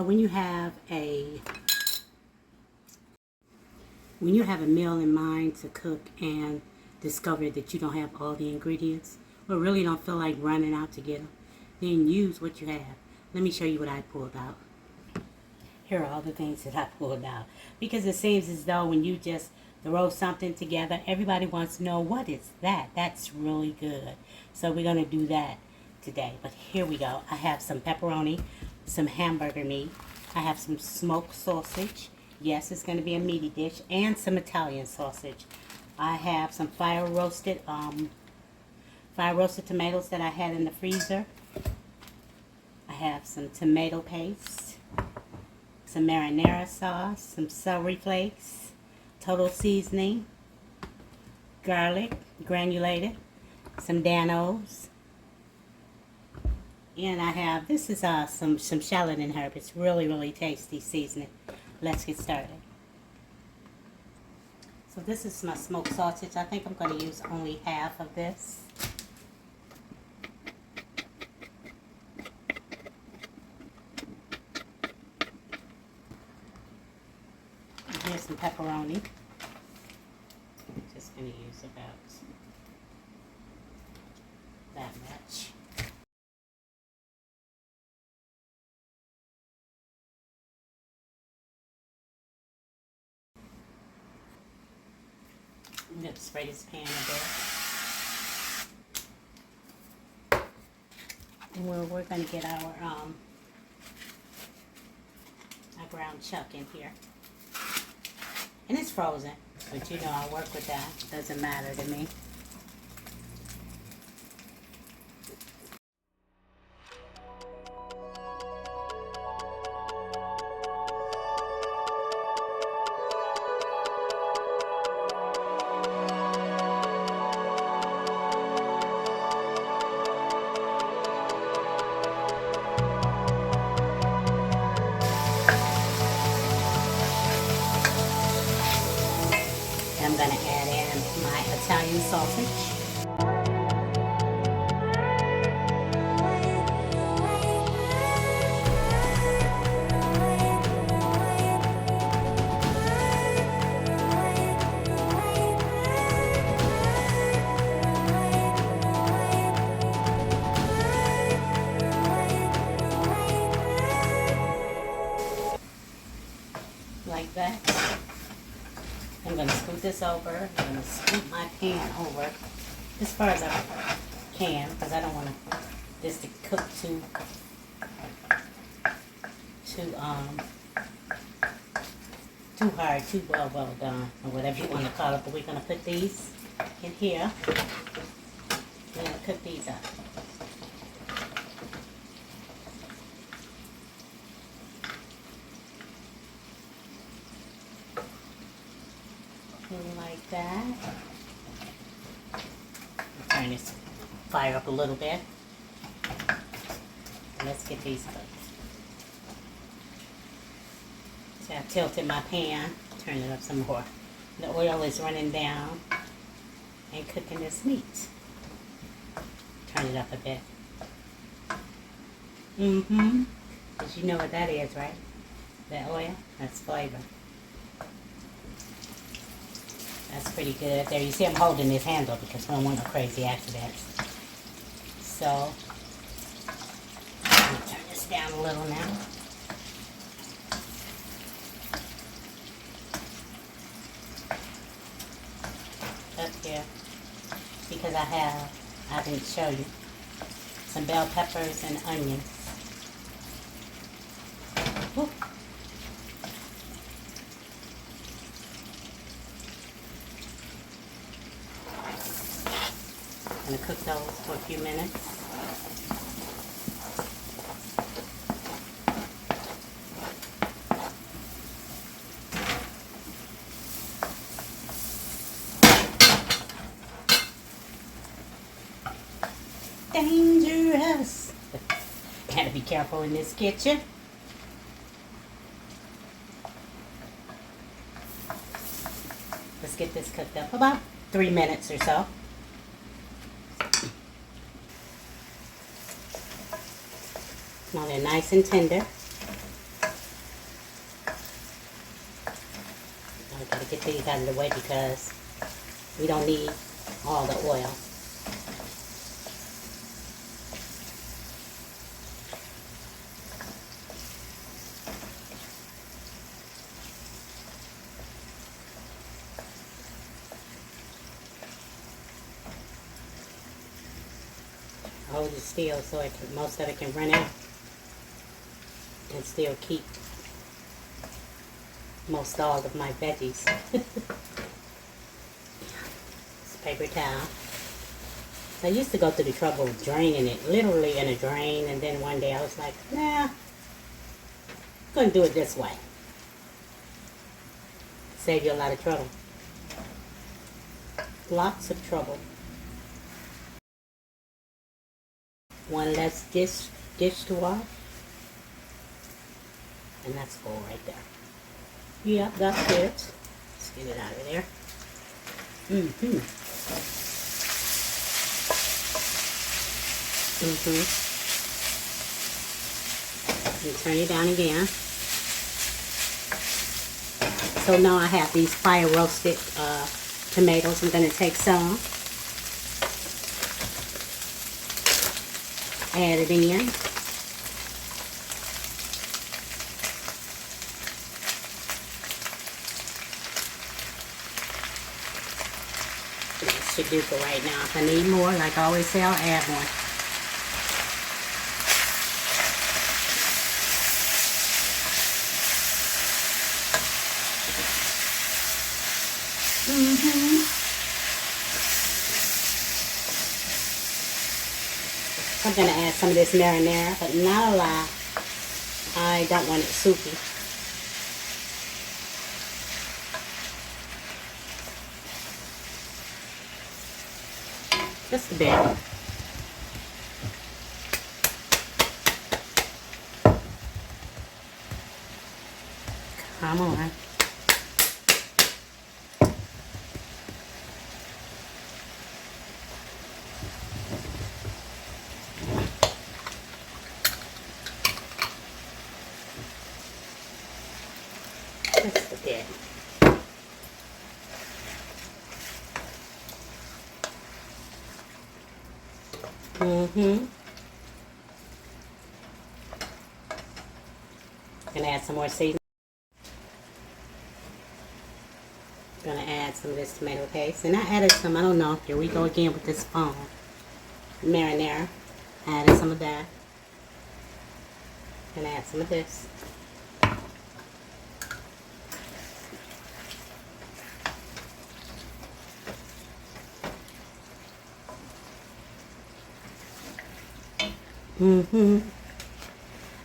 when you have a meal in mind to cook and discover that you don't have all the ingredients, or really don't feel like running out to get them, then use what you have. Let me show you what I pulled out. Here are all the things that I pulled out, because it seems as though when you just throw something together, everybody wants to know, what is that? That's really good. So we're going to do that today. But here we go. I have some pepperoni, some hamburger meat. I have some smoked sausage. Yes, it's going to be a meaty dish. And some Italian sausage. I have some fire roasted tomatoes that I had in the freezer. I have some tomato paste, some marinara sauce, some celery flakes, total seasoning, garlic, granulated, some Danos, and I have, this is some shallot and herb. It's really, really tasty seasoning. Let's get started. So this is my smoked sausage. I think I'm going to use only half of this. And here's some pepperoni. I'm just going to use about that much. I'm going to spray this pan a bit. And we're going to get our ground chuck in here. And it's frozen, but you know I work with that. Doesn't matter to me. I'm going to add in my Italian sausage. Like that. I'm going to scoot this over. I'm going to scoot my pan over as far as I can, because I don't want this to cook too hard, too well done, or whatever you want to call it. But we're going to put these in here. We're going to cook these up. Like that. Turn this fire up a little bit. Let's get these cooked. So I tilted my pan, turn it up some more. The oil is running down and cooking this meat. Turn it up a bit. Because you know what that is, right? That oil, that's flavor. That's pretty good. There, you see I'm holding this handle because I don't want no crazy accidents. So, I'm going to turn this down a little now. Up here, because I didn't show you, some bell peppers and onions. Woo. I'm going to cook those for a few minutes. Dangerous! Gotta be careful in this kitchen. Let's get this cooked up about 3 minutes or so. Now they're nice and tender. I gotta get these out of the way because we don't need all the oil. Hold it still so most of it can run out and still keep most all of my veggies. It's paper towel. So I used to go through the trouble of draining it, literally in a drain, and then one day I was like, nah, I'm gonna do it this way. Save you a lot of trouble. Lots of trouble. One less dish to wash. And that's full right there. Yep, that's good. Let's get it out of there. And turn it down again. So now I have these fire roasted tomatoes. I'm going to take some. Add it in. That should do for right now. If I need more, like I always say, I'll add one. I'm going to add some of this marinara, but not a lot. I don't want it soupy. Just a bit. Come on. Just a bit. Gonna add some more seasoning. Gonna add some of this tomato paste, and I added some. I don't know. Here we go again with this phone. Marinara. Added some of that. Gonna add some of this.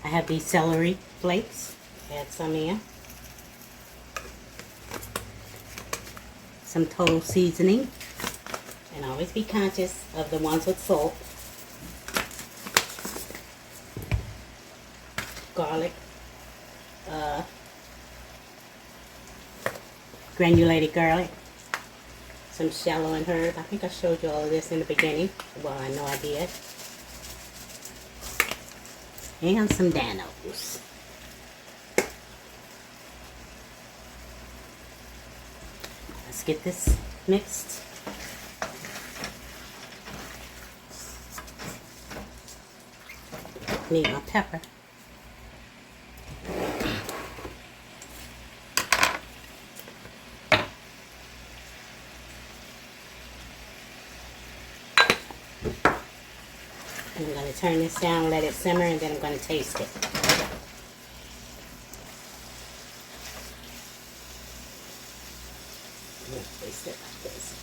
I have these celery flakes. Add some in. Some total seasoning. And always be conscious of the ones with salt. Garlic. Granulated garlic. Some shallow and herb. I think I showed you all of this in the beginning. Well, I know I did. And some Danos. Let's get this mixed. Need my pepper. I'm going to turn this down, let it simmer, and then I'm going to taste it. I'm going to taste it like this.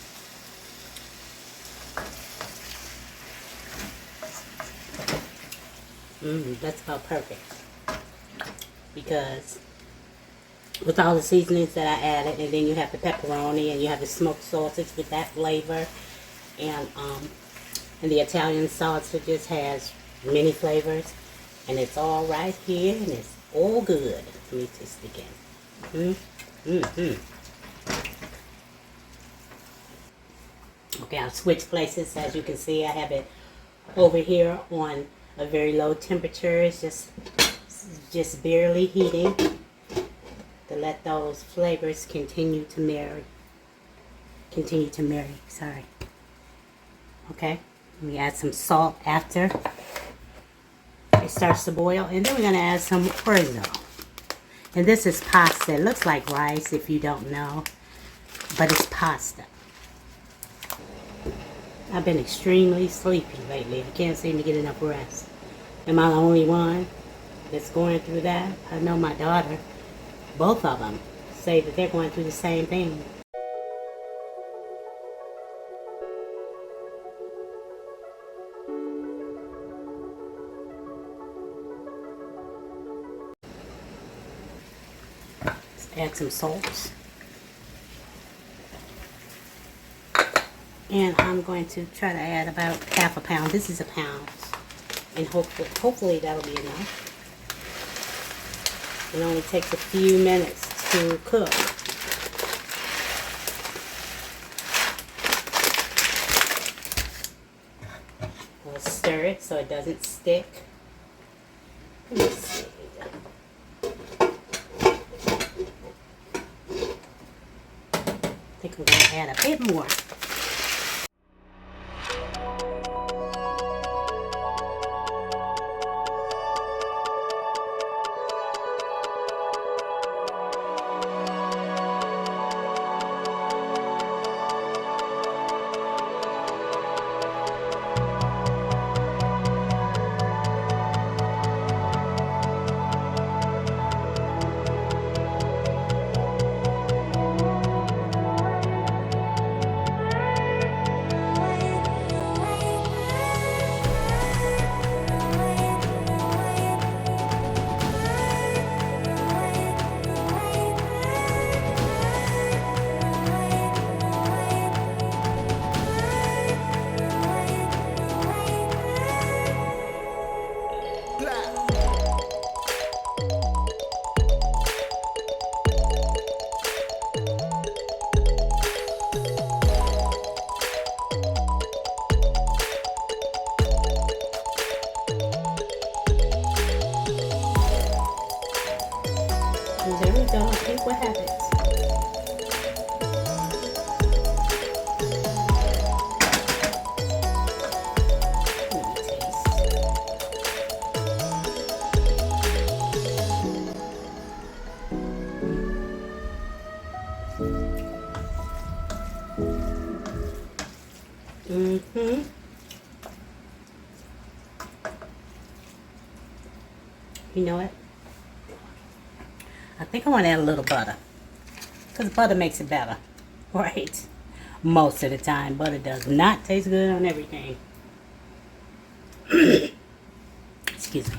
That's about perfect. Because with all the seasonings that I added, and then you have the pepperoni, and you have the smoked sausage with that flavor, and the Italian sausage just has many flavors, and it's all right here, and it's all good. Let me taste it again. Okay, I'll switch places. As you can see, I have it over here on a very low temperature. It's just barely heating to let let those flavors continue to marry. Sorry. Okay. We add some salt after it starts to boil, and then we're going to add some orzo. And this is pasta. It looks like rice if you don't know, but it's pasta. I've been extremely sleepy lately. I can't seem to get enough rest. Am I the only one that's going through that? I know my daughter, both of them, say that they're going through the same thing. Let's add some salt. And I'm going to try to add about half a pound. This is a pound. And hopefully that'll be enough. It only takes a few minutes to cook. We'll stir it so it doesn't stick. Let me see. I think I'm going to add a bit more. And there we go. I think what happens. Let me taste. You know what? I think I want to add a little butter. Because butter makes it better. Right? Most of the time. Butter does not taste good on everything. Excuse me.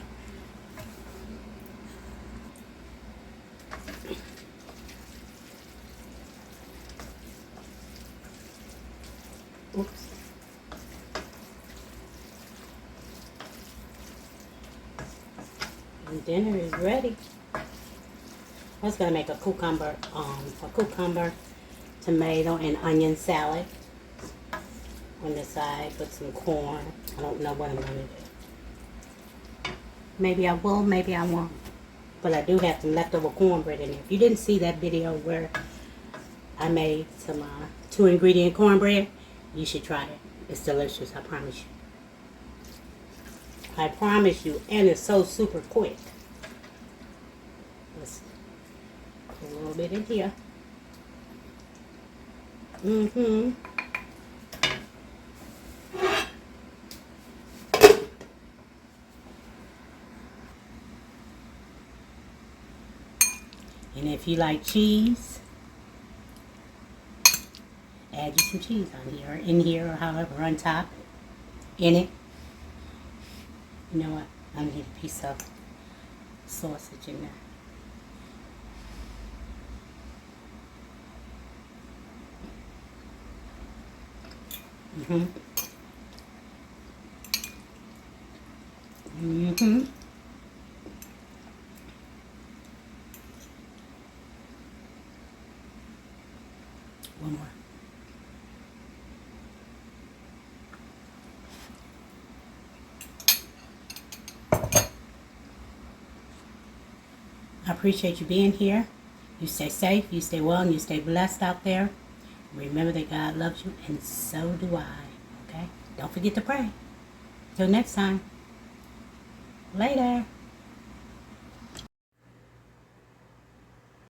Oops. And dinner is ready. I was gonna make a cucumber, tomato, and onion salad on the side with some corn. I don't know what I'm gonna do. Maybe I will, maybe I won't. But I do have some leftover cornbread in there. If you didn't see that video where I made some 2-ingredient cornbread, you should try it. It's delicious, I promise you. I promise you, and it's so super quick. Let's put a little bit in here. And if you like cheese, add you some cheese on here, or in here, or however, on top, in it. You know what? I need a piece of sausage in there. One more. I appreciate you being here. You stay safe, you stay well, and you stay blessed out there. Remember that God loves you, and so do I. Okay? Don't forget to pray. Till next time. Later.